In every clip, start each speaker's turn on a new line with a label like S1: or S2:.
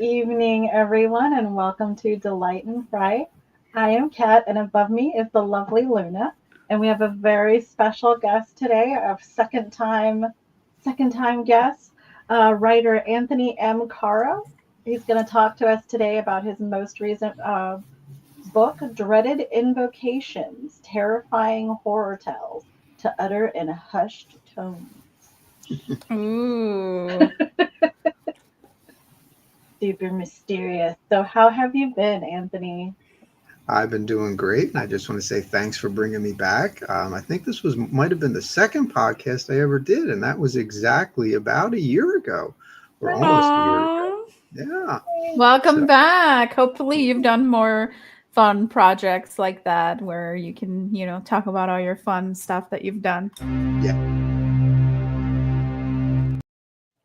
S1: evening, everyone, and welcome to Delight and Fright. I am Kat, and above me is the lovely Luna, and we have a very special guest today, our second time guest, writer Anthony M. Caro. He's going to talk to us today about his most recent book, Dreaded Invocations: Terrifying Horror Tales to Utter in Hushed Tones.
S2: Ooh.
S1: Super mysterious. So, how have you been, Anthony?
S3: I've been doing great, and I just want to say thanks for bringing me back. I think this was might have been the second podcast I ever did, and that was exactly about a year ago, or almost a year ago.
S2: Aww.
S3: Yeah.
S2: Welcome
S3: So
S2: back. Hopefully, you've done more fun projects like that where you can, talk about all your fun stuff that you've done.
S3: yeah.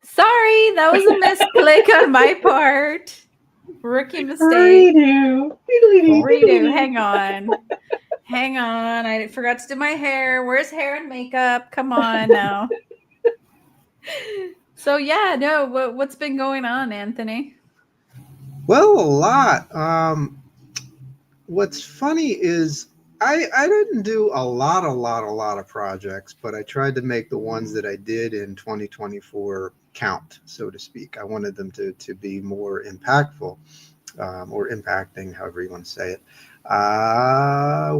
S2: Sorry, that was a misclick on my part. Rookie mistake.
S1: Redo.
S3: Well,
S2: Redo. Hang on. Hang on. I forgot to do my hair. Where's hair and makeup? Come on now. So yeah, no, what's been going on, Anthony?
S3: well, a lot. What's funny is I didn't do a lot of projects, but I tried to make the ones that I did in 2024 count, so to speak. I wanted them to be more impactful, or impacting, however you want to say it.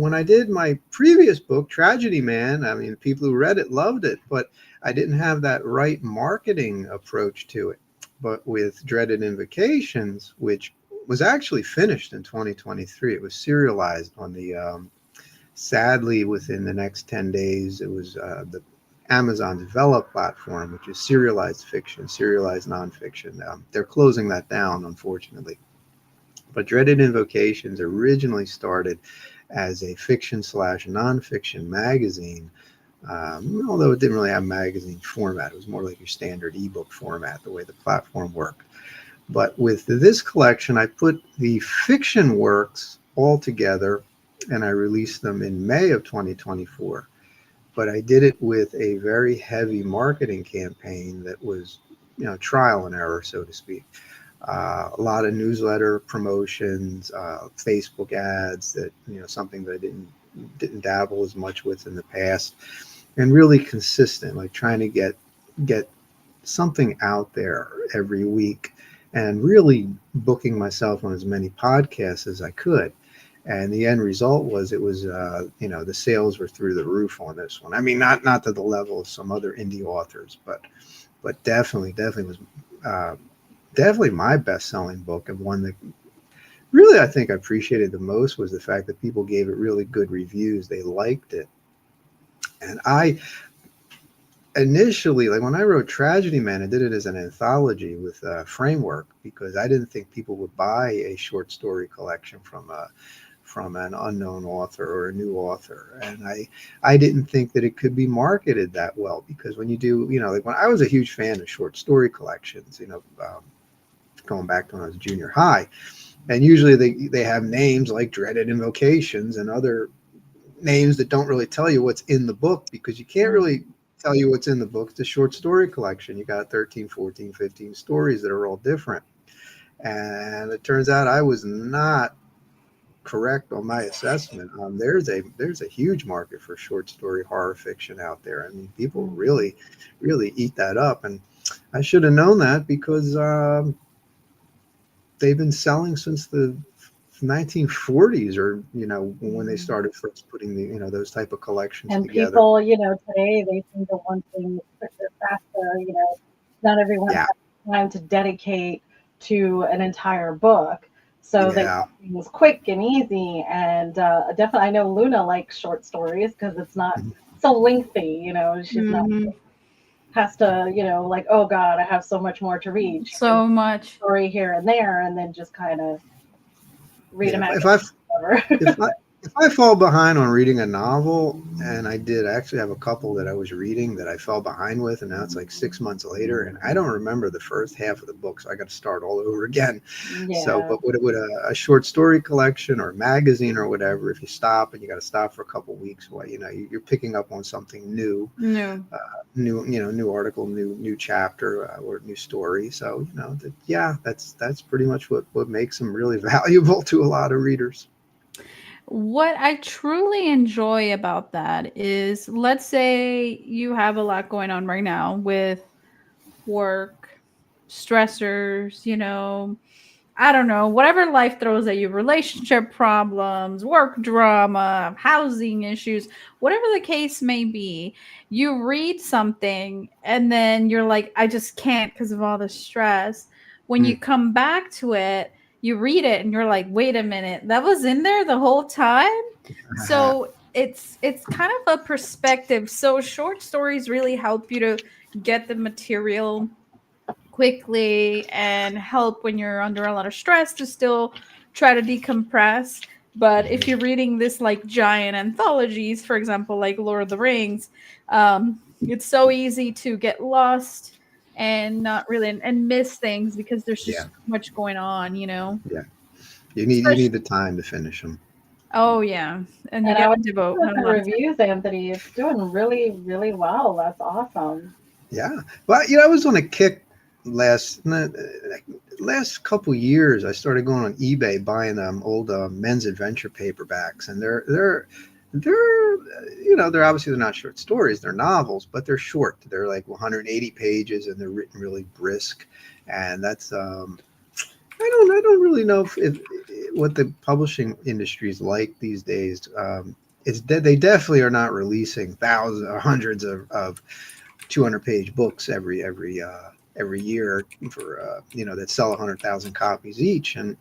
S3: When I did my previous book, Tragedy Man, I mean, people who read it loved it, but I didn't have that right marketing approach to it. But with Dreaded Invocations, which was actually finished in 2023, it was serialized on the, sadly, within the next 10 days, it was the Amazon Develop platform, which is serialized fiction, serialized nonfiction. They're closing that down, unfortunately. But Dreaded Invocations originally started as a fiction slash nonfiction magazine, although it didn't really have magazine format. It was more like your standard ebook format, the way the platform worked. But with this collection, I put the fiction works all together and I released them in May of 2024. But I did it with a very heavy marketing campaign that was, trial and error, so to speak. A lot of newsletter promotions, Facebook ads, that something that I didn't dabble as much with in the past, and really consistent, like trying to get something out there every week, and really booking myself on as many podcasts as I could. And the end result was, it was, the sales were through the roof on this one. I mean, not to the level of some other indie authors, but definitely was, uh, definitely my best selling book, and one that really I think I appreciated the most was the fact that people gave it really good reviews. They liked it. And I initially, like when I wrote Tragedy Man, I did it as an anthology with a framework, because I didn't think people would buy a short story collection from an unknown author or a new author. And I didn't think that it could be marketed that well, because when you do, like when I was a huge fan of short story collections, going back to when I was junior high. And usually they have names like Dreaded Invocations and other names that don't really tell you what's in the book, because you can't really tell you what's in the book. It's a short story collection. You got 13, 14, 15 stories that are all different. And it turns out I was not correct on my assessment. There's a huge market for short story horror fiction out there. I mean, people really eat that up, and I should have known that, because they've been selling since the 1940s, or when they started first putting those type of collections
S1: And
S3: together.
S1: people, today they seem to want things quicker, faster. Not everyone
S3: Yeah.
S1: has time to dedicate to an entire book. So they
S3: Yeah.
S1: want things quick and easy. And definitely, I know Luna likes short stories because it's not
S3: Mhm.
S1: so lengthy. She's not
S2: Hmm.
S1: has to, like, oh God, I have so much more to read. She can
S2: So much.
S1: story here and there, and then just kind of read
S3: Yeah,
S1: a
S3: if I
S1: magazine.
S3: if I if I fall behind on reading a novel, and I actually have a couple that I was reading that I fell behind with, and now it's like 6 months later, and I don't remember the first half of the book, so I got to start all over again. So,
S1: Yeah.
S3: but with a short story collection or a magazine or whatever, if you stop and you got to stop for a couple weeks, well, you're picking up on something new.
S2: No.
S3: new article, new chapter, or new story. So yeah, that's pretty much what makes them really valuable to a lot of readers.
S2: What I truly enjoy about that is, let's say you have a lot going on right now with work, stressors, I don't know, whatever life throws at you, relationship problems, work drama, housing issues, whatever the case may be, you read something and then you're like, I just can't because of all the stress. When you
S3: Mm.
S2: come back to it, you read it and you're like, wait a minute, that was in there the whole time. So it's kind of a perspective. So short stories really help you to get the material quickly and help when you're under a lot of stress to still try to decompress. But if you're reading this like giant anthologies, for example, like Lord of the Rings, it's so easy to get lost and not really and miss things because there's just
S3: Yeah,
S2: so much going on,
S3: yeah. You need the time to finish them.
S2: Oh yeah, and you
S1: And I
S2: got
S1: was
S2: to devote
S1: looking
S2: a
S1: at the
S2: lot of time.
S1: reviews, Anthony. It's doing really, really well. That's awesome.
S3: Yeah. Well, I was on a kick last couple years. I started going on eBay buying old men's adventure paperbacks, and they're obviously they're not short stories, they're novels, but they're short. They're like 180 pages, and they're written really brisk. And that's I don't really know if what the publishing industry is like these days. They definitely are not releasing thousands or hundreds of 200-page books every year for that sell 100,000 copies each. And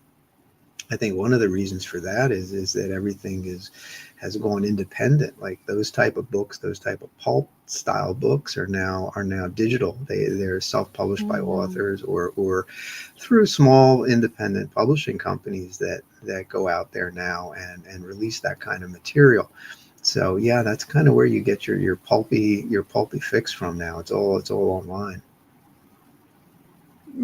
S3: I think one of the reasons for that is that everything has gone independent. Like those type of books, those type of pulp style books are now digital. They're self-published by
S1: Mm.
S3: authors or through small independent publishing companies that go out there now and release that kind of material. So yeah, that's kind of where you get your pulpy fix from now. It's all online.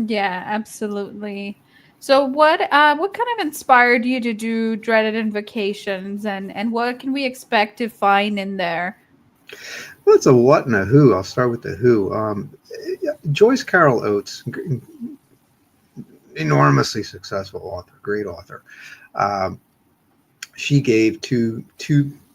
S2: Yeah, absolutely. So what kind of inspired you to do Dreaded Invocations, and what can we expect to find in there?
S3: Well, it's a what and a who. I'll start with the who. Joyce Carol Oates, enormously successful author, great author. Um, she gave two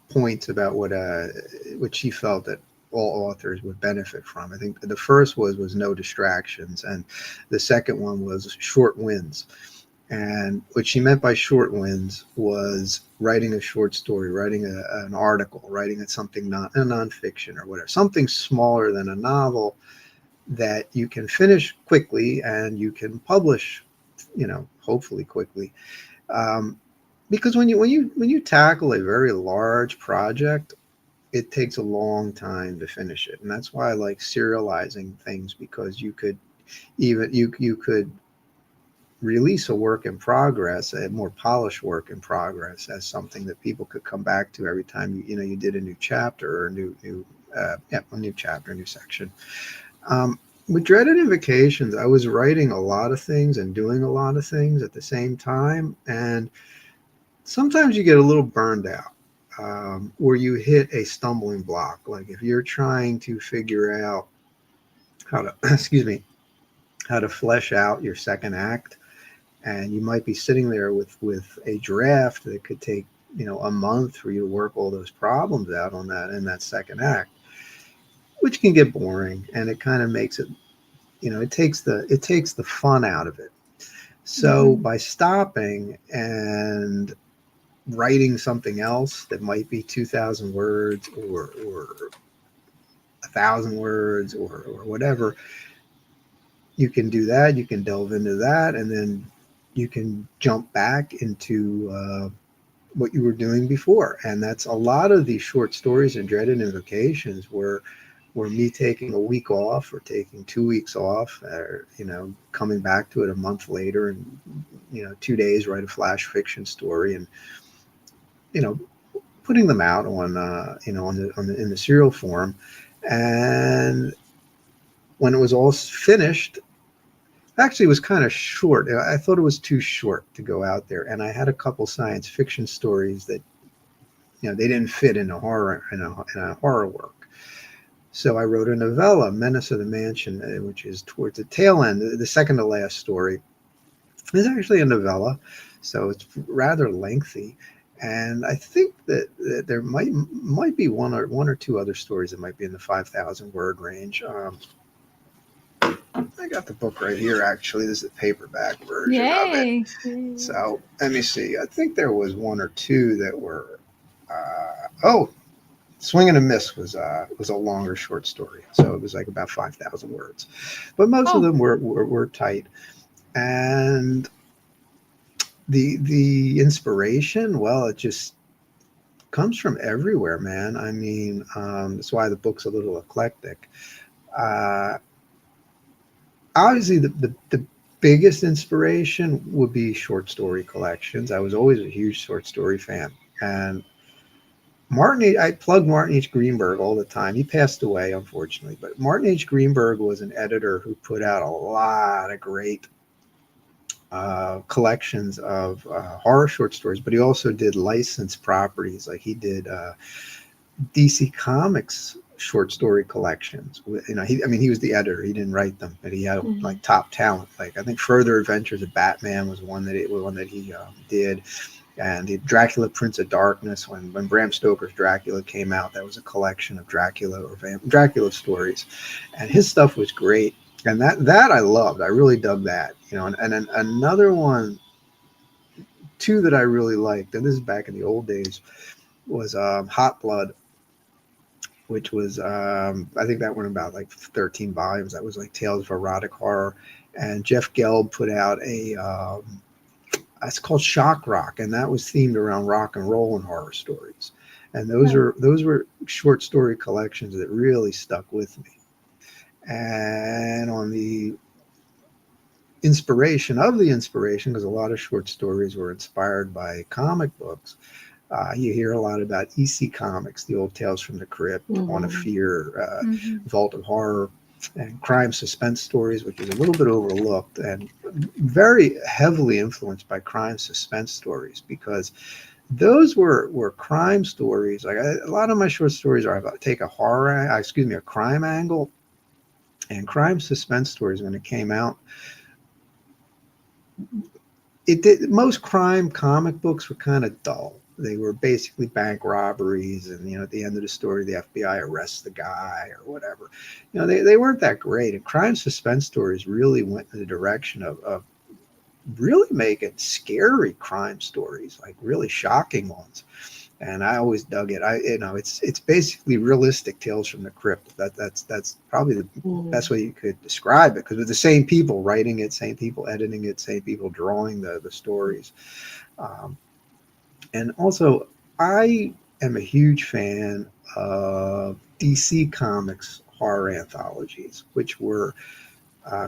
S3: points about what she felt that all authors would benefit from. I think the first was no distractions, and the second one was short wins. And what she meant by short wins was writing a short story, writing an article, writing something not a nonfiction or whatever, something smaller than a novel that you can finish quickly and you can publish, hopefully quickly. Um, because when you tackle a very large project, it takes a long time to finish it, and that's why I like serializing things, because you could release a work in progress, a more polished work in progress, as something that people could come back to every time you did a new chapter or a new chapter, a new section. With Dreaded Invocations, I was writing a lot of things and doing a lot of things at the same time, and sometimes you get a little burned out, where you hit a stumbling block. Like if you're trying to figure out how to, excuse me, how to flesh out your second act, and you might be sitting there with a draft that could take a month for you to work all those problems out on that in that second act, which can get boring, and it kind of makes it, it takes the fun out of it. So
S2: Mhm.
S3: by stopping and writing something else that might be 2,000 words or 1,000 words or whatever, you can do that. You can delve into that, and then you can jump back into what you were doing before. And that's a lot of these short stories and Dreaded Invocations were me taking a week off or taking 2 weeks off, or coming back to it a month later, and 2 days write a flash fiction story, and you know putting them out in the serial form. And when it was all finished, actually it was kind of short. I thought it was too short to go out there, and I had a couple science fiction stories that they didn't fit in a horror work. So I wrote a novella, Menace of the Mansion, which is towards the tail end. The second to last story is actually a novella, so it's rather lengthy. And I think that there might be one or two other stories that might be in the 5,000 word range. I got the book right here. Actually, this is the paperback version of it.
S2: Yay.
S3: So let me see. I think there was one or two that were. Oh, Swing and a Miss was a longer short story, so it was like about 5,000 words, but most of them were tight. And the inspiration, well, it just comes from everywhere, man. I mean, that's why the book's a little eclectic. Uh, Obviously, the biggest inspiration would be short story collections. I was always a huge short story fan, and I plug Martin H. Greenberg all the time. He passed away, unfortunately, but Martin H. Greenberg was an editor who put out a lot of great collections of horror short stories, but he also did licensed properties. Like he did DC Comics short story collections. You know, he was the editor. He didn't write them, but he had like top talent. Like I think Further Adventures of Batman was one that he did. And the Dracula Prince of Darkness, when Bram Stoker's Dracula came out, that was a collection of Dracula stories, and his stuff was great. And that I loved. I really dug that. You know, and then another one, two that I really liked, and this is back in the old days, was Hot Blood, which was I think that went about like 13 volumes. That was like Tales of Erotic Horror, and Jeff Gelb put out it's called Shock Rock, and that was themed around rock and roll and horror stories. And those were short story collections that really stuck with me. And on the inspiration, because a lot of short stories were inspired by comic books. You hear a lot about EC Comics, the old Tales from the Crypt, On of Fear, Vault of Horror, and crime suspense stories, which is a little bit overlooked and very heavily influenced by crime suspense stories, because those were crime stories. Like a lot of my short stories are about take a crime angle, and crime suspense stories when it came out. Most crime comic books were kind of dull. They were basically bank robberies, and at the end of the story, the FBI arrests the guy or whatever. They weren't that great. And crime suspense stories really went in the direction of really making scary crime stories, like really shocking ones. And I always dug it. It's basically realistic Tales from the Crypt. That's probably the best way you could describe it, because with the same people writing it, same people editing it, same people drawing the stories. And also, I am a huge fan of DC Comics horror anthologies, which were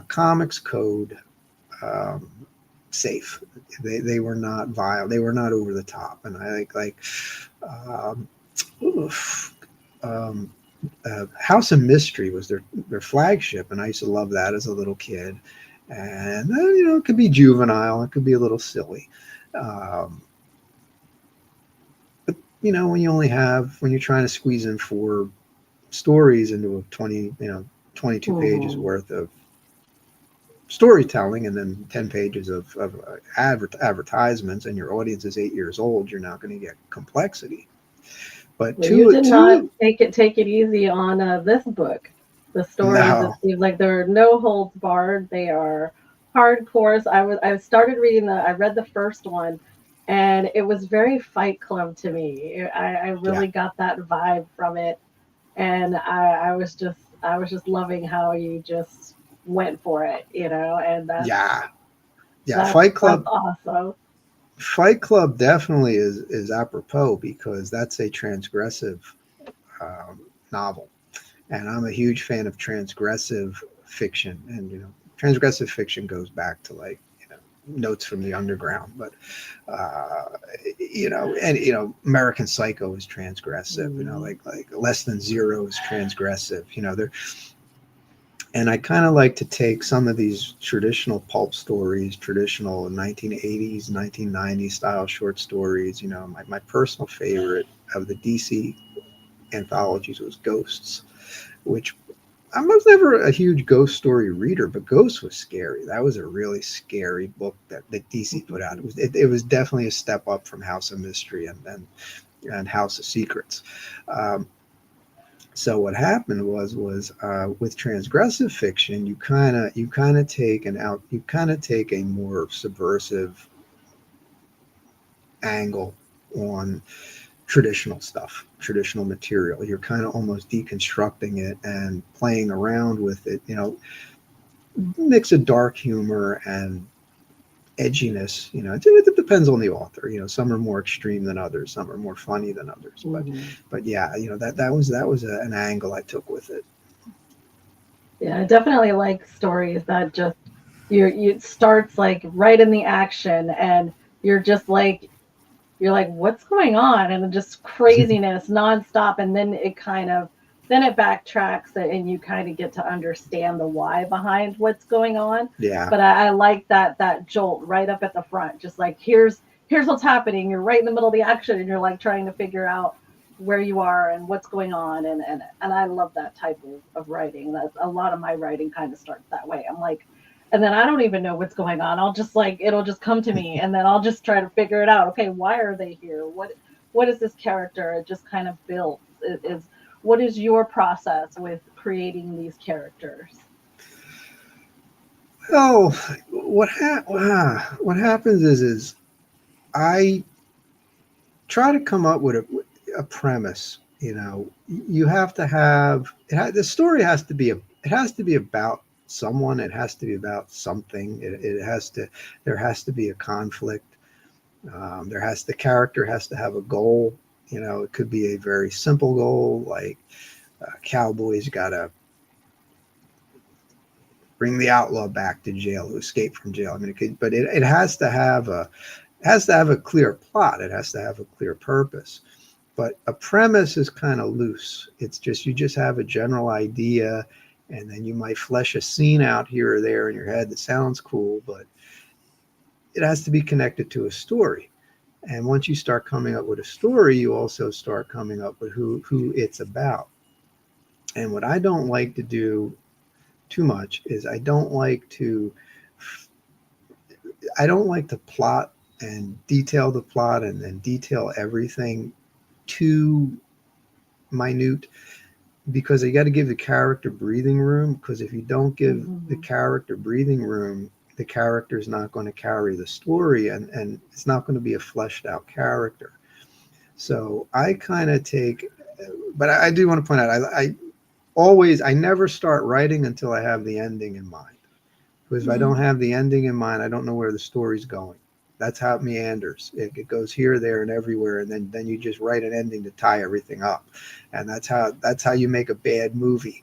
S3: Comics Code safe. They were not vile. They were not over the top. And I House of Mystery was their flagship, and I used to love that as a little kid. And it could be juvenile, it could be a little silly. When you're trying to squeeze in 4 stories into a 22 pages worth of storytelling, and then 10 pages of advertisements, and your audience is 8 years old, you're not going to get complexity. But
S4: you did not take it easy on this book. The stories, it seems like there are no holds barred. They are hardcore. I started reading I read the first one, and it was very Fight Club to me. I really got that vibe from it, and I was just loving how you just went for it, and that's
S3: Fight Club.
S4: That's awesome.
S3: Fight Club definitely is apropos, because that's a transgressive novel, and I'm a huge fan of transgressive fiction. And transgressive fiction goes back to Notes from the Underground, but American Psycho is transgressive. Like Less Than Zero is transgressive. And I kind of like to take some of these traditional pulp stories, traditional 1980s, 1990s style short stories. My personal favorite of the DC anthologies was Ghosts, which I was never a huge ghost story reader, but Ghosts was scary. That was a really scary book that DC put out. It was definitely a step up from House of Mystery and House of Secrets. So what happened was with transgressive fiction, you kind of take a more subversive angle on traditional stuff, traditional material. You're kind of almost deconstructing it and playing around with it, mix of dark humor and edginess. It depends on the author. Some are more extreme than others, some are more funny than others. But yeah, that was an angle I took with it.
S4: Yeah, I definitely like stories that just it starts like right in the action, and you're just like you're like, what's going on? And just craziness nonstop. And then then it backtracks and you kind of get to understand the why behind what's going on.
S3: Yeah.
S4: But I like that jolt right up at the front. Just like, here's what's happening. You're right in the middle of the action and you're like trying to figure out where you are and what's going on. And I love that type of writing. That's a lot of my writing kind of starts that way. I'm like, and then I don't even know what's going on. I'll just it'll just come to me, and then I'll just try to figure it out. Okay, why are they here? What is this character? It just kind of builds. What is your process with creating these characters?
S3: Oh, what happens is I try to come up with a premise. You have to have the story has to be about someone. It has to be about something. There has to be a conflict. The character has to have a goal. It could be a very simple goal, like cowboys gotta bring the outlaw back to jail who escaped from jail. I mean, it has to have a clear plot. It has to have a clear purpose. But a premise is kind of loose. It's just, you just have a general idea, and then you might flesh a scene out here or there in your head that sounds cool, but it has to be connected to a story. And once you start coming up with a story, you also start coming up with who it's about. And what I don't like to do too much is I don't like to plot and detail the plot and detail everything too minute, because you got to give the character breathing room, because if you don't give the character breathing room, the character is not going to carry the story, and it's not going to be a fleshed out character. So I kind of but I do want to point out, I never start writing until I have the ending in mind, because if I don't have the ending in mind, I don't know where the story's going. That's how it meanders. It goes here, there, and everywhere, and then you just write an ending to tie everything up, and that's how you make a bad movie.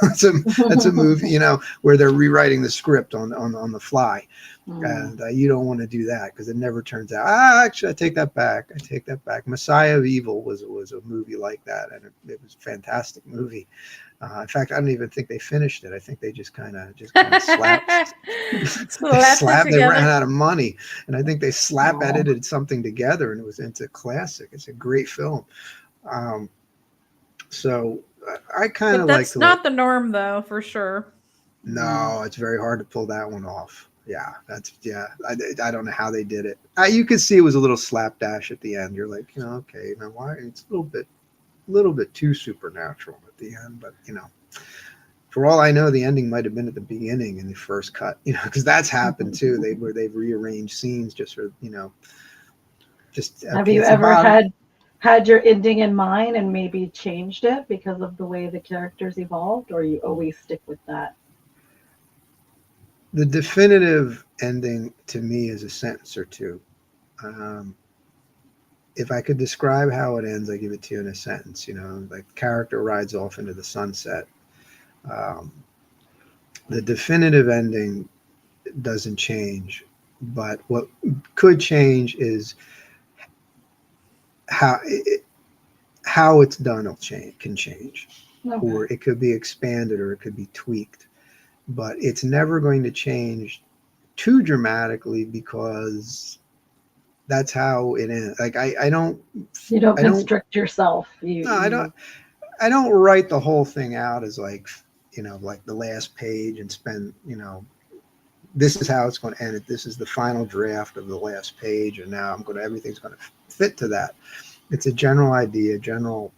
S3: That's a movie, where they're rewriting the script on the fly, and you don't want to do that, because it never turns out. Actually, I take that back. Messiah of Evil was a movie like that, and it was a fantastic movie. In fact, I don't even think they finished it. I think they just kind of slapped. They ran out of money, and I think they edited something together, and it was into classic. It's a great film. So I kind of like.
S2: That's not the norm, though, for sure.
S3: No, it's very hard to pull that one off. Yeah, I don't know how they did it. You could see it was a little slapdash at the end. You're like, okay, now why? It's a little bit too supernatural at the end, but for all I know, the ending might have been at the beginning in the first cut, because that's happened too. They've rearranged scenes just for just.
S4: Have you ever had your ending in mind and maybe changed it because of the way the characters evolved, or you always stick with that?
S3: The definitive ending to me is a sentence or two. If I could describe how it ends, I give it to you in a sentence. Like the character rides off into the sunset. The definitive ending doesn't change, but what could change is how it's done can change, okay. Or it could be expanded, or it could be tweaked, but it's never going to change too dramatically, because that's how it ends. Like I don't.
S4: You don't constrict yourself.
S3: No, I don't. I don't write the whole thing out as like, like the last page and spend, this is how it's going to end. This is the final draft of the last page, and now everything's going to fit to that. It's a general idea, general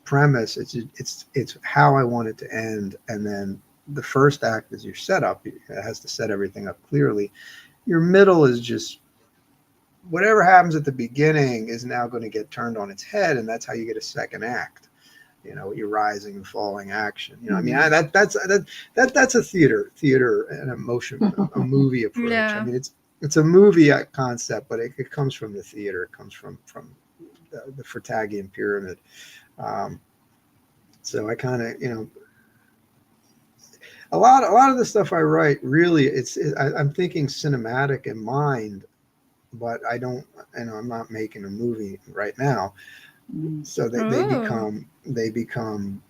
S3: premise. It's how I want it to end, and then the first act is your setup. It has to set everything up clearly. Your middle is just whatever happens at the beginning is now going to get turned on its head, and that's how you get a second act. Your rising and falling action. I mean, that's a theater and a movie approach.
S2: Yeah.
S3: I mean, it's a movie concept, but it comes from the theater. It comes from the Fratagian pyramid. So I kind of, a lot of the stuff I write, really, I'm thinking cinematic in mind, but I don't, I'm not making a movie right now. So they become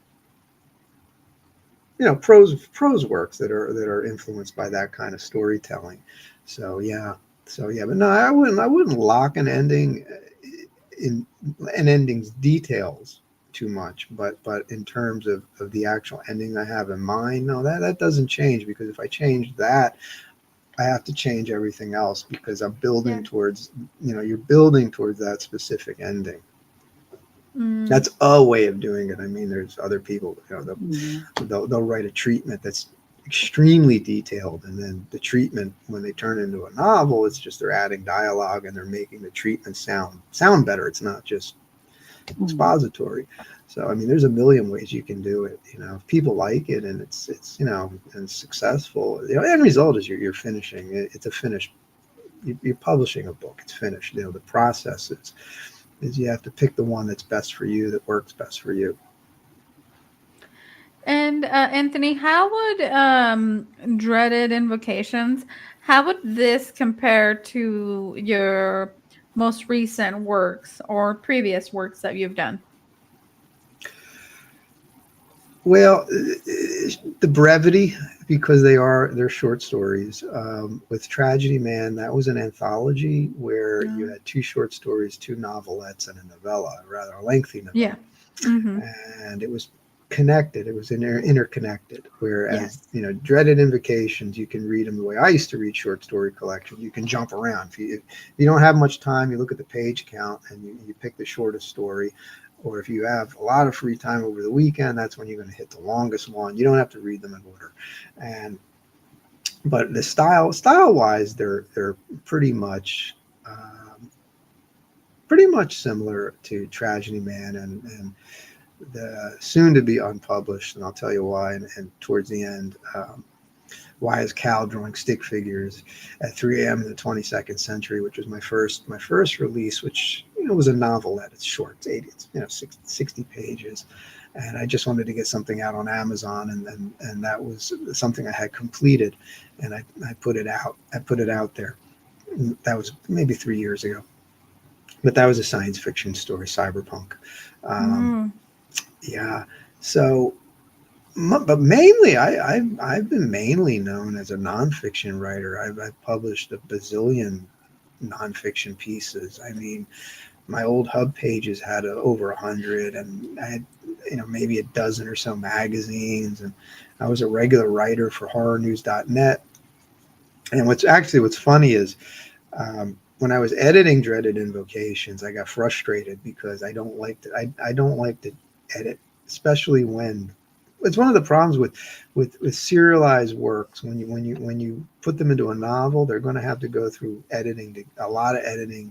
S3: prose works that are influenced by that kind of storytelling. So but no, I wouldn't lock an ending in an ending's details too much, but in terms of the actual ending I have in mind, no, that doesn't change, because if I change that, I have to change everything else, because I'm building towards, you're building towards that specific ending. That's a way of doing it. I mean, there's other people, they'll write a treatment that's extremely detailed, and then the treatment, when they turn into a novel, it's just they're adding dialogue and they're making the treatment sound better. It's not just expository. So I mean, there's a million ways you can do it. If people like it and it's and successful, the end result is you're finishing. It's a finished. You're publishing a book. It's finished. The process is you have to pick the one that's best for you, that works best for you.
S2: And Anthony, how would Dreaded Invocations, how would this compare to your most recent works or previous works that you've done?
S3: Well, the brevity, because they're short stories. With Tragedy Man, that was an anthology where you had 2 short stories, 2 novelettes, and a novella, a rather lengthy novella.
S2: Yeah. Mm-hmm.
S3: And it was connected. It was interconnected. Whereas, Dreaded Invocations, you can read them the way I used to read short story collections. You can jump around. If you don't have much time, you look at the page count and you pick the shortest story. Or if you have a lot of free time over the weekend, that's when you're going to hit the longest one. You don't have to read them in order. But the style-wise, they're pretty much similar to Tragedy Man and the soon to be unpublished. And I'll tell you why. And towards the end, why is Cal drawing stick figures at 3 a.m. in the 22nd century, which was my first release, which was a novelette. It's short, it's 60 pages, and I just wanted to get something out on Amazon, and that was something I had completed, and I put it out. I put it out there. That was maybe 3 years ago, but that was a science fiction story, cyberpunk. Yeah, so. But mainly, I've been mainly known as a nonfiction writer. I've published a bazillion nonfiction pieces. I mean, my old hub pages had over 100, and I had maybe a dozen or so magazines, and I was a regular writer for horrornews.net. And what's funny is when I was editing Dreaded Invocations, I got frustrated because I don't like to edit, especially when. It's one of the problems with serialized works. When you put them into a novel, they're going to have to go through a lot of editing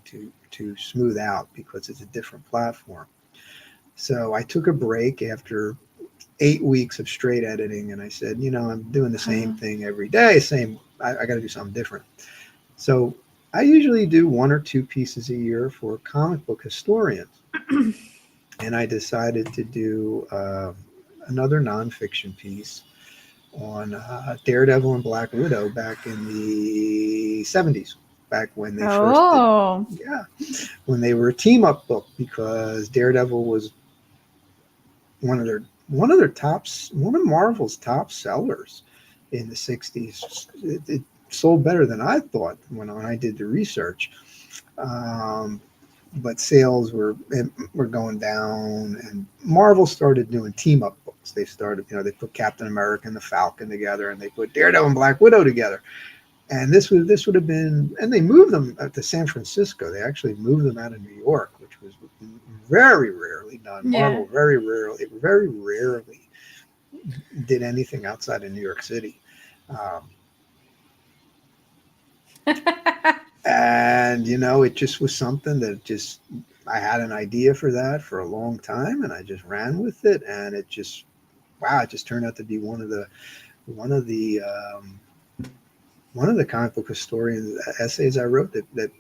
S3: to smooth out, because it's a different platform. So I took a break after 8 weeks of straight editing, and I said, I'm doing the same thing every day. I got to do something different. So I usually do 1 or 2 pieces a year for comic book historians, and I decided to do. Another nonfiction piece on Daredevil and Black Widow back in the 70s, back when they when they were a team up book, because Daredevil was one of Marvel's top sellers in the 60s. It sold better than I thought when I did the research. but sales were going down, and Marvel started doing team up books. They started, they put Captain America and the Falcon together, and they put Daredevil and Black Widow together. And this would have been, and they moved them to San Francisco. They actually moved them out of New York, which was very rarely done.
S2: Yeah.
S3: Marvel very rarely did anything outside of New York City. And it just was something that just, I had an idea for that for a long time, and I just ran with it, and it just turned out to be one of the comic book historian essays I wrote that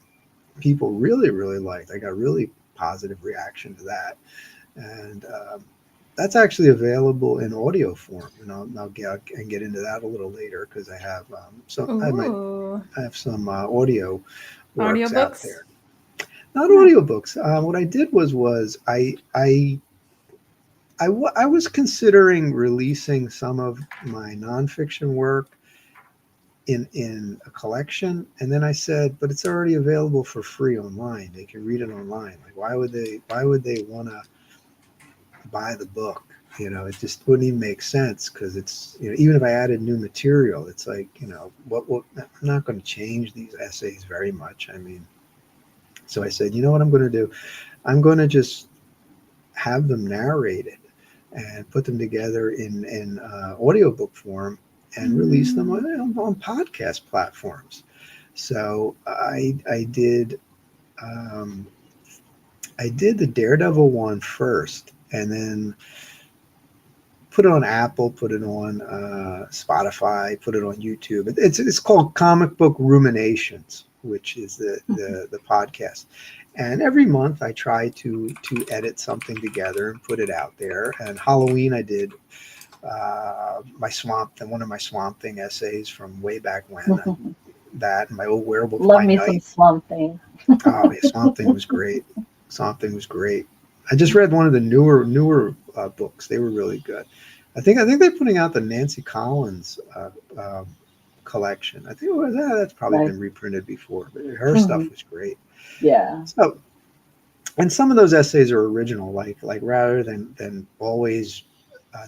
S3: people really, really liked. I got really positive reaction to that, and that's actually available in audio form, and I'll get into that a little later, because I have I have some audio works out
S2: Audiobooks?
S3: there. Not audiobooks. What I did was I was considering releasing some of my nonfiction work in a collection, and then I said, but it's already available for free online. They can read it online. Like, why would they want to buy the book? It just wouldn't even make sense, because it's, even if I added new material, it's like, what I'm not going to change these essays very much. I mean, so I said, what I'm going to do? I'm going to just have them narrated and put them together in audiobook form, and release them on podcast platforms. So I did the Daredevil one first, and then put it on Apple, put it on Spotify, put it on YouTube. It's called Comic Book Ruminations, which is the podcast. And every month I try to edit something together and put it out there. And Halloween I did one of my Swamp Thing essays from way back when. That and my old Werewolf
S4: Love
S3: by
S4: me
S3: Night.
S4: some Swamp Thing.
S3: Oh, yeah, Swamp Thing was great. Swamp Thing was great. I just read one of the newer books. They were really good. I think they're putting out the Nancy Collins collection. I think that's probably been reprinted before, but her stuff was great.
S4: Yeah.
S3: So, and some of those essays are original, like rather than always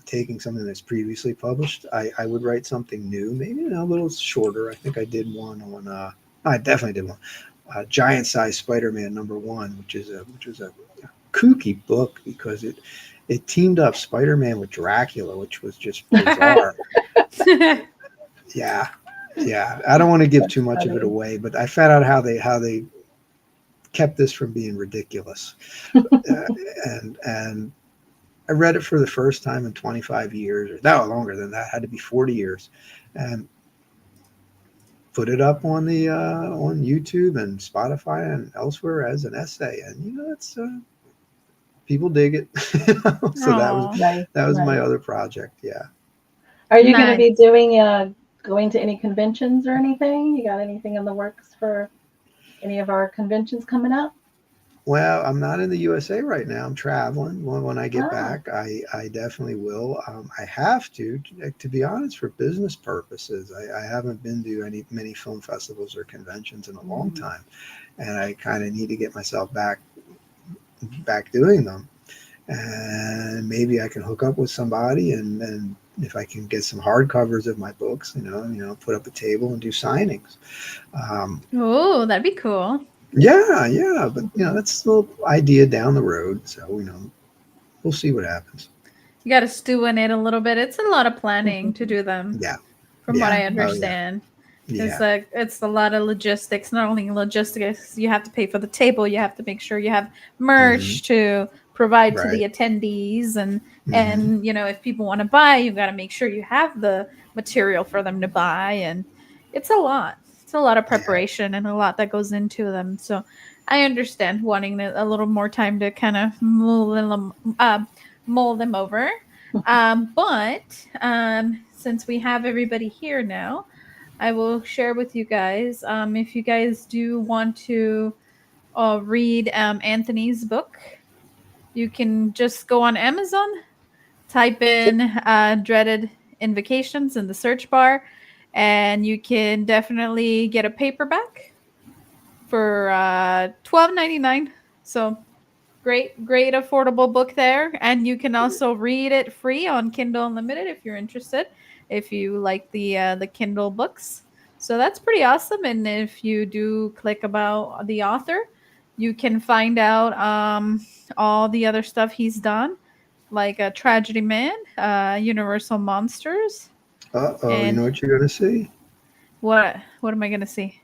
S3: taking something that's previously published, I would write something new, maybe a little shorter. I think I did one on. I definitely did one. Giant Size Spider-Man #1, which was a kooky book, because it teamed up Spider-Man with Dracula, which was just bizarre. Yeah. I don't want to give too much of it away, but I found out how they kept this from being ridiculous, and I read it for the first time in 25 years, or no, longer than that. It had to be 40 years, and put it up on the on YouTube and Spotify and elsewhere as an essay, and it's people dig it. So that was my other project. Yeah.
S4: Are you going to be doing going to any conventions or anything? You got anything in the works for any of our conventions coming up?
S3: Well, I'm not in the USA right now. I'm traveling. When I get back, I definitely will. I have to be honest, for business purposes. I haven't been to many film festivals or conventions in a long time, and I kind of need to get myself back doing them. And maybe I can hook up with somebody, and if I can get some hardcovers of my books, put up a table and do signings.
S2: Oh, that'd be cool.
S3: Yeah, but that's still idea down the road. So we'll see what happens.
S2: You got to stew in it a little bit. It's a lot of planning to do them.
S3: Yeah,
S2: from what I understand. It's a lot of logistics. Not only logistics, you have to pay for the table. You have to make sure you have merch to provide to the attendees, and if people want to buy, you've got to make sure you have the material for them to buy, and it's a lot. It's a lot of preparation and a lot that goes into them. So I understand wanting a little more time to kind of mull them over. But since we have everybody here now, I will share with you guys, if you guys do want to read Anthony's book, you can just go on Amazon, type in Dreaded Invocations in the search bar, and you can definitely get a paperback for $12.99. So great, great affordable book there. And you can also read it free on Kindle Unlimited if you're interested, if you like the Kindle books. So that's pretty awesome. And if you do click about the author, you can find out all the other stuff he's done, like a Tragedy Man, Universal Monsters,
S3: Uh-oh, you
S2: and
S3: know what you're going to see?
S2: what am I gonna see?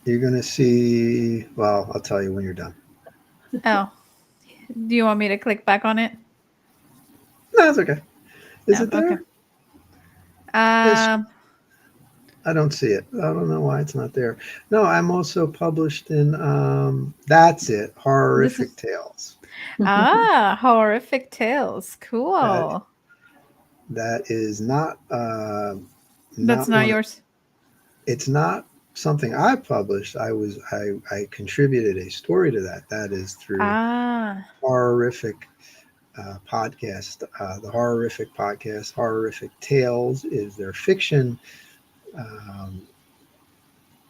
S3: You're going to see, well, I'll tell you when you're done.
S2: Oh, do you want me to click back on it?
S3: No, it's okay. Is
S2: No,
S3: it there?
S2: okay.
S3: It's, I don't see it. I don't know why it's not there. No, I'm also published in, that's it,
S2: This
S3: Horrific
S2: is
S3: Tales.
S2: Horrific Tales.
S3: That,
S2: Cool.
S3: that is not,
S2: That's
S3: not
S2: not
S3: one,
S2: yours.
S3: it's not something I published. I contributed a story to that. That is through
S2: Ah,
S3: Horrific podcast. The Horrific podcast, Horrific Tales, is their fiction um,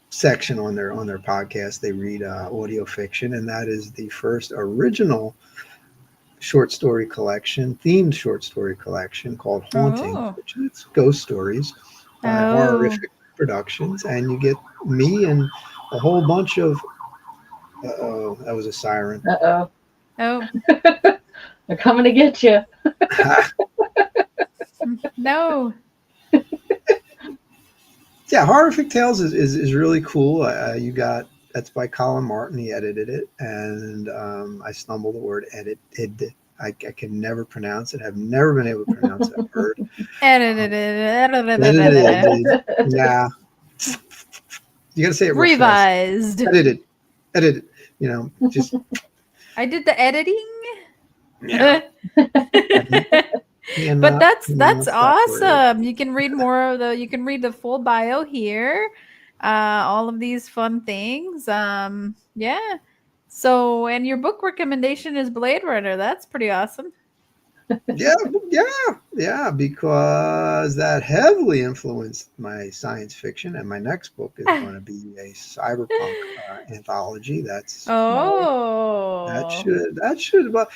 S3: section on their podcast. They read audio fiction, and that is the first original short story collection, themed short story collection called Hauntings,
S2: oh,
S3: which is ghost stories by
S2: oh,
S3: Horrific Productions, and you get me and a whole bunch of. Uh-oh, that was a siren.
S4: Uh-oh.
S2: oh,
S4: They're coming to get you.
S2: no.
S3: Yeah, Horrific Tales is really cool. You got that's by Colin Martin. He edited it, and I stumbled the word edited. I can never pronounce it. I've never been able to pronounce that word. Edited. Yeah, you got to say it real fast.
S2: Revised.
S3: Edited. You know, just
S2: I did the editing.
S3: yeah.
S2: But that's
S3: that word.
S2: awesome. You can read the full bio here. All of these fun things. Yeah. So, and your book recommendation is Blade Runner. That's pretty awesome.
S3: Yeah, because that heavily influenced my science fiction, and my next book is going to be a cyberpunk anthology. That's
S2: Oh.
S3: that should. Well,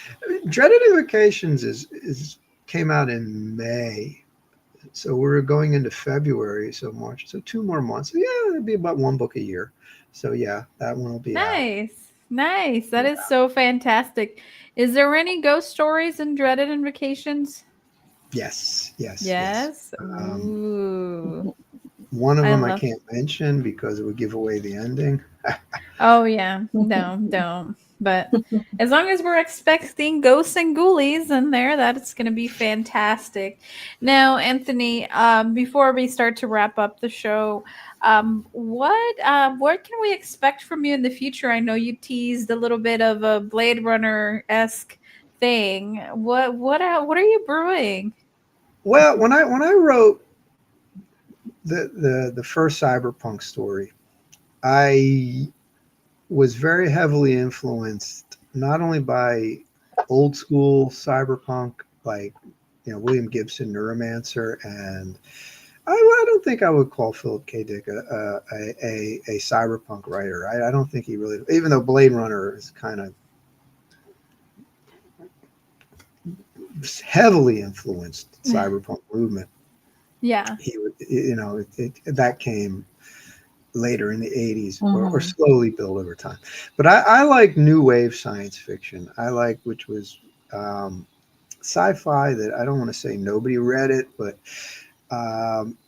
S3: Dreaded Invocations is came out in May, so we're going into February, so March, so 2 more months. So yeah, it'll be about 1 book a year. So yeah, that one will be out.
S2: Nice. That is so fantastic. Is there any ghost stories in Dreaded Invocations?
S3: Yes.
S2: Ooh.
S3: One of them I can't mention because it would give away the ending.
S2: Oh yeah, no, don't. But as long as we're expecting ghosts and ghoulies in there, that's going to be fantastic. Now, Anthony, before we start to wrap up the show, what can we expect from you in the future? I know you teased a little bit of a Blade Runner-esque thing. What are you brewing?
S3: Well, when I wrote the first cyberpunk story, I was very heavily influenced not only by old school cyberpunk, like William Gibson, Neuromancer, and I don't think I would call Philip K. Dick a cyberpunk writer. I don't think he really, even though Blade Runner is kind of heavily influenced cyberpunk movement.
S2: Yeah,
S3: that came later in the 80s or slowly built over time. But I like new wave science fiction. I like, which was sci-fi that I don't want to say nobody read it, but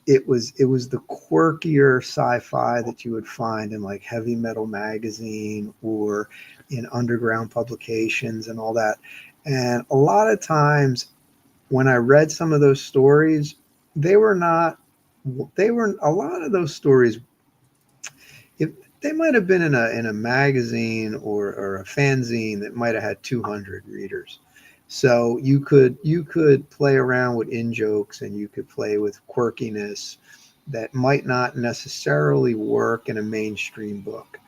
S3: it was the quirkier sci-fi that you would find in like Heavy Metal magazine or in underground publications and all that. And a lot of times when I read some of those stories, a lot of those stories, they might have been in a magazine or a fanzine that might have had 200 readers. So you could play around with in-jokes and you could play with quirkiness that might not necessarily work in a mainstream book.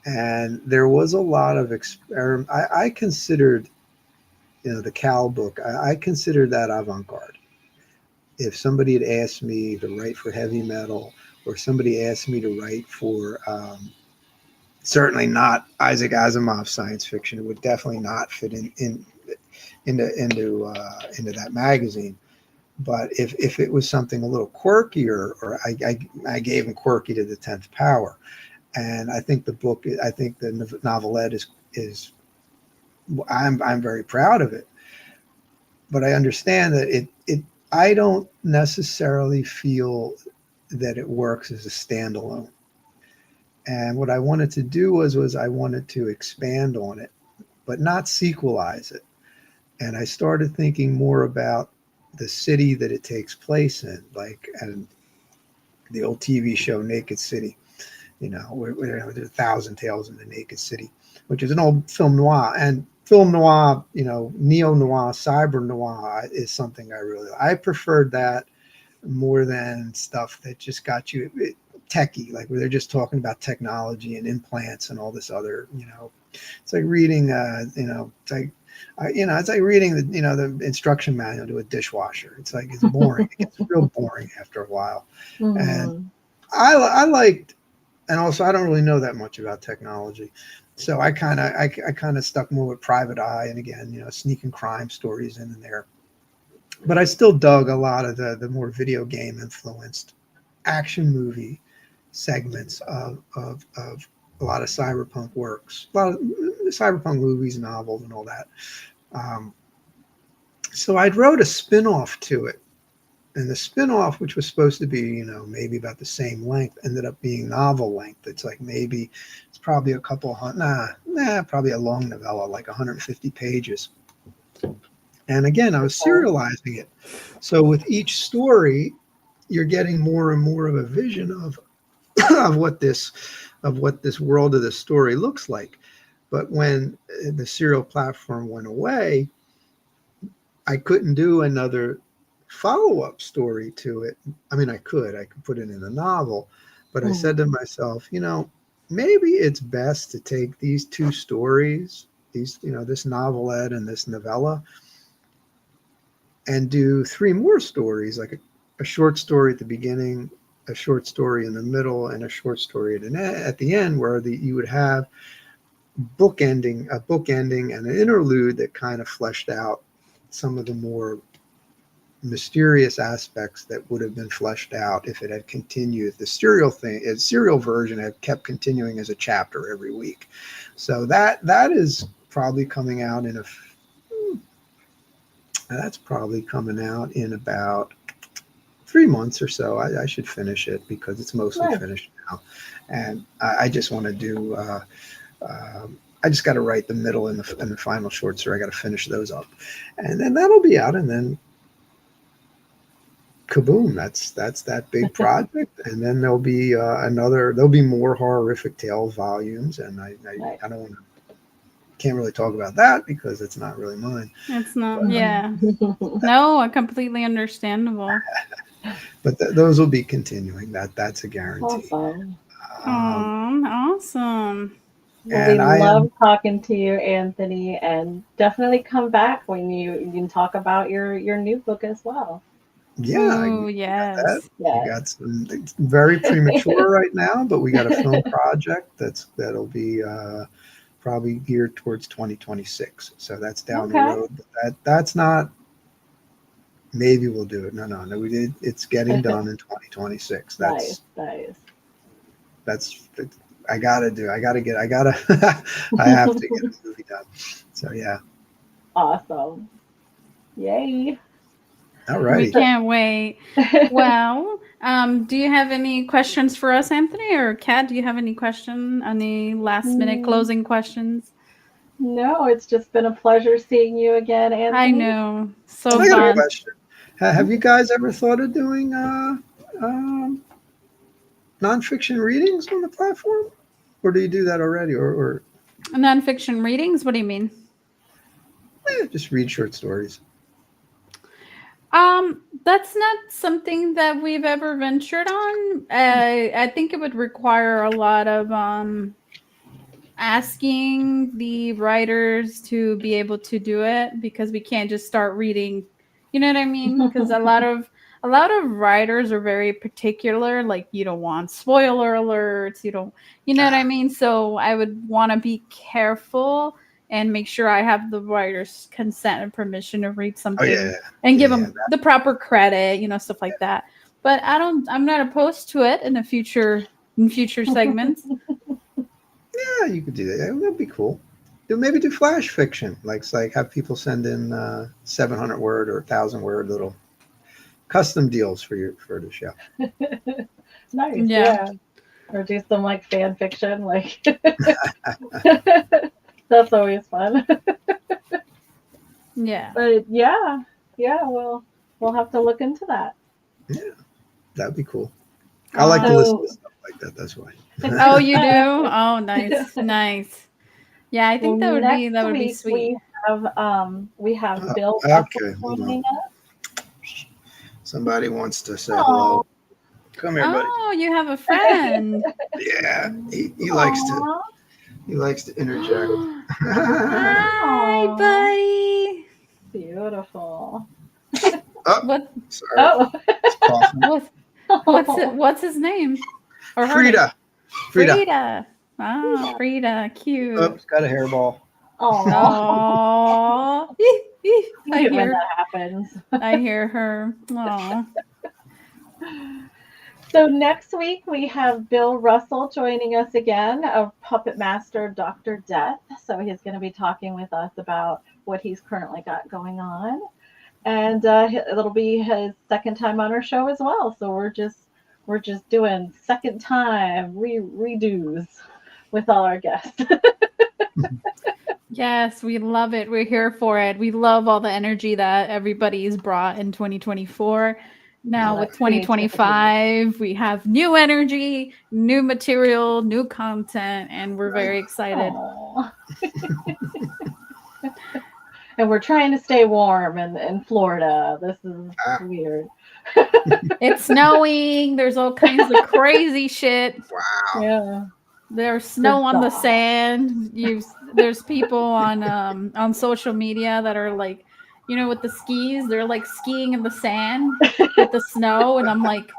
S3: And there was a lot of experiment. I considered, the Cal book, I considered that avant-garde. If somebody had asked me to write for Heavy Metal, or somebody asked me to write for certainly not Isaac Asimov science fiction. It would definitely not fit into that magazine. But if it was something a little quirkier, or I gave him quirky to the 10th power, and I think the novelette is I'm very proud of it. But I understand that I don't necessarily feel that it works as a standalone. And what I wanted to do was I wanted to expand on it, but not sequelize it. And I started thinking more about the city that it takes place in, like and the old TV show Naked City, where there's 1,000 Tales in the Naked City, which is an old film noir. And film noir, neo noir, cyber noir is something I preferred that more than stuff that just got you techie, like where they're just talking about technology and implants and all this other, it's like reading, it's like reading the instruction manual to a dishwasher. It's like, it's boring. It gets real boring after a while. And I liked, and also I don't really know that much about technology. So I kind of stuck more with Private Eye, and again, sneaking crime stories in there. But I still dug a lot of the more video game influenced action movie segments of a lot of cyberpunk works, a lot of cyberpunk movies, novels, and all that. So I wrote a spin-off to it. And the spin-off, which was supposed to be, maybe about the same length, ended up being novel length. It's like it's probably a couple probably a long novella, like 150 pages. And again, I was serializing it. So with each story, you're getting more and more of a vision of what this world of the story looks like. But when the serial platform went away, I couldn't do another follow-up story to it. I mean, I could put it in a novel, but I said to myself, maybe it's best to take these two stories, this novelette and this novella, and do 3 more stories, like a short story at the beginning, a short story in the middle, and a short story at the end, where you would have a book ending and an interlude that kind of fleshed out some of the more mysterious aspects that would have been fleshed out if it had continued. The serial version had kept continuing as a chapter every week. So that is probably coming out that's probably coming out in about 3 months or so. I should finish it because it's mostly finished now. And I just want to do, I just got to write the middle and the final short story. I got to finish those up. And then that'll be out. And then kaboom, that's that big project. And then there'll be there'll be more Horrific Tales volumes. And I don't can't really talk about that because it's not really mine.
S2: It's not, yeah. No, completely understandable.
S3: But those will be continuing. That's a guarantee.
S4: Awesome.
S2: Awesome.
S1: Well, we love talking to you, Anthony, and definitely come back when you can talk about your new book as well.
S3: Yeah.
S2: Oh, yes.
S3: We got some. It's very premature right now, but we got a film project that'll be probably geared towards 2026. So that's down the road. But that's not. Maybe we'll do it. No. We did. It's getting done in 2026. That's
S4: nice.
S3: That's. I have to get a movie done. So yeah.
S4: Awesome. Yay.
S3: All right.
S2: We can't wait. Well, do you have any questions for us, Anthony, or Kat? Do you have any last minute closing questions?
S4: No, it's just been a pleasure seeing you again, Anthony.
S2: I know. So
S3: I
S2: fun.
S3: got a question. Have you guys ever thought of doing nonfiction readings on the platform? Or do you do that already? Or
S2: nonfiction readings? What do you mean?
S3: Just read short stories.
S2: That's not something that we've ever ventured on. I think it would require a lot of asking the writers to be able to do it, because we can't just start reading. You know what I mean? Because a lot of a lot of writers are very particular. Like you don't want spoiler alerts. You don't, you know what I mean? So I would want to be careful and make sure I have the writer's consent and permission to read something and give them the proper credit, stuff like that. But I'm not opposed to it in future segments.
S3: Yeah, you could do that. That'd be cool. Maybe do flash fiction, like have people send in 700 word or 1,000 word little custom deals for the show.
S1: Nice.
S2: Yeah.
S1: Or do some like fan fiction, like that's always fun.
S2: Yeah.
S1: But yeah, we'll have to look into that.
S3: Yeah, that'd be cool. I like to listen to stuff like that. That's why.
S2: Oh, you do? Oh, nice. Yeah, I think that would be sweet.
S1: We have Bill
S3: okay,
S1: joining us.
S3: Somebody wants to say hello. Come here, buddy.
S2: Oh, you have a friend.
S3: Yeah, he likes to interject.
S2: Hi, buddy.
S1: Beautiful.
S2: What?
S3: Sorry.
S2: What's his name? Or her
S3: Frida.
S2: name? Frida. Oh, Frida, cute.
S3: Oops, got a hairball.
S2: Oh.
S1: I hear when that happens.
S2: I hear her. Oh.
S1: So next week we have Bill Russell joining us again, of Puppet Master Dr. Death. So he's going to be talking with us about what he's currently got going on. And it'll be his second time on our show as well. So we're just doing second time redos with all our guests.
S2: Yes, we love it. We're here for it. We love all the energy that everybody's brought in 2024. Now with 2025, we have new energy, new material, new content, and we're very excited.
S1: And we're trying to stay warm in Florida. This is weird.
S2: It's snowing. There's all kinds of crazy shit.
S3: Wow.
S1: Yeah.
S2: There's snow on the sand. There's people on social media that are like, with the skis, they're like skiing in the sand with the snow, and I'm like,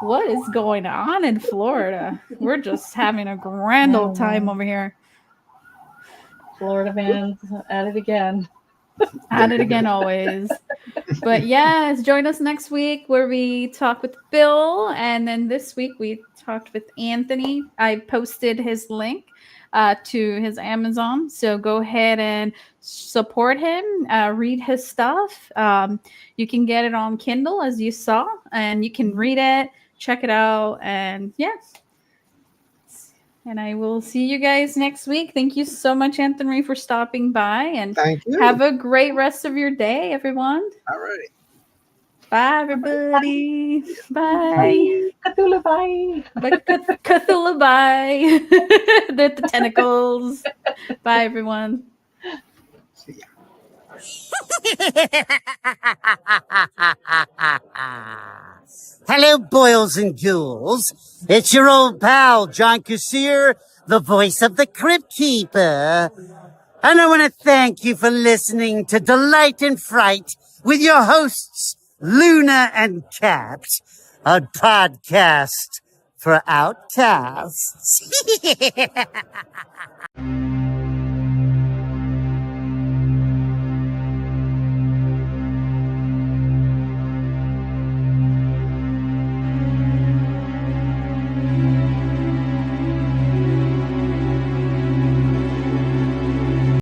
S2: what is going on in Florida? We're just having a grand old time over here.
S1: Florida man's at it again.
S2: At it again always. But yes, join us next week where we talk with Bill, and then this week we talked with Anthony. I posted his link to his Amazon, so go ahead and support him, read his stuff. You can get it on Kindle, as you saw, and you can read it, check it out, and and I will see you guys next week. Thank you so much, Anthony, for stopping by, and
S3: thank you.
S2: Have a great rest of your day, everyone.
S3: All right.
S2: Bye, everybody. Bye.
S1: Cthulhu, bye.
S2: Cthulhu, bye. The tentacles. Bye, everyone.
S3: See ya.
S5: Hello, boils and ghouls. It's your old pal, John Kassir, the voice of the Crypt Keeper. And I want to thank you for listening to Delight and Fright with your hosts, Luna and Cat, a podcast for outcasts.